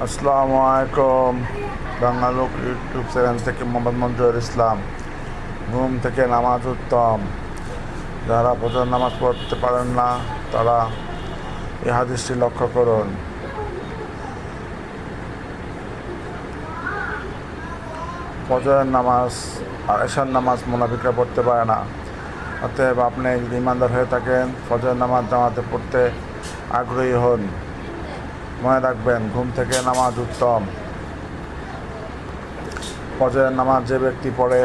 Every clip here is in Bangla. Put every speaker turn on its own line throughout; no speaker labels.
আসসালামু আলাইকুম। বাংলালোক ইউটিউব চ্যানেল থেকে মোহাম্মদ মঞ্জুর ইসলাম। ঘুম থেকে নামাজ উত্তম। যারা ফজর নামাজ পড়তে পারেন না তারা এই হাদিসটি লক্ষ্য করুন। ফজরের নামাজ আর এশার নামাজ মুনাফিকরা পড়তে পারে না। অতএব আপনি যদি ইমানদার হয়ে থাকেন, ফজরের নামাজ জামাতে পড়তে আগ্রহী হন। মনে রাখবেন, ঘুম থেকে নামাজ উত্তম। ফজরের নামাজ যে ব্যক্তি পড়ে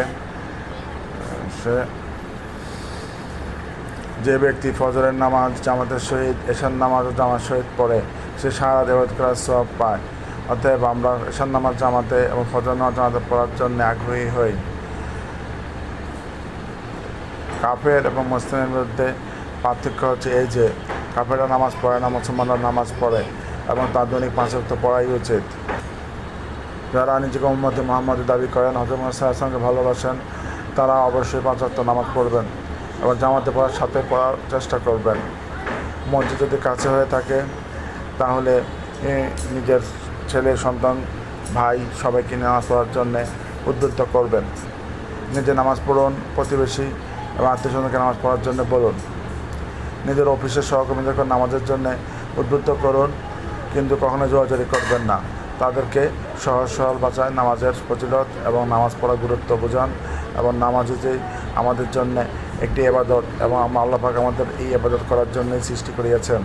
যে ব্যক্তি ফজরের নামাজ জামাতের সহিত এশার নামাজও জামাত সহিত পড়ে, সে সারা দেবত করার সওয়াব পায়। অতএব আমরা এশার নামাজ জামাতে এবং ফজর নামাজ জামাতে পড়ার জন্য আগ্রহী হই। কাফের এবং মুসলিমের মধ্যে পার্থক্য হচ্ছে এই যে, কাফেররা নামাজ পড়ে না, মুসলমানরা নামাজ পড়ে এবং তার দৈনিক 5 ওয়াক্ত পড়াই উচিত। যারা নিজেকে উম্মতে মুহাম্মদ দাবি করেন, হযরত মুহাম্মদ সাল্লাল্লাহু আলাইহি ওয়াসাল্লামকে ভালোবাসেন, তারা অবশ্যই 5 ওয়াক্ত নামাজ পড়বেন এবং জামাতে পড়ার সাথে পড়ার চেষ্টা করবেন। মসজিদ যদি কাছে হয়ে থাকে তাহলে নিজের ছেলে, সন্তান, ভাই সবাইকে নামাজ পড়ার জন্যে উদ্বুদ্ধ করবেন। নিজে নামাজ পড়ুন, প্রতিবেশী এবং আত্মীয়স্বজনকে নামাজ পড়ার জন্য বলুন। নিজের অফিসের সহকর্মীদেরকে নামাজের জন্য উদ্বুদ্ধ করুন, কিন্তু কখনো জোরাজুরি করবেন না। তাদেরকে সহজ সরল ভাষায় নামাজের ফজিলত এবং নামাজ পড়ার গুরুত্ব বোঝান এবং নামাজ যে আমাদের জন্য একটি ইবাদত এবং আল্লাহ পাক আমাদের এই ইবাদত করার জন্যই সৃষ্টি করিয়াছেন।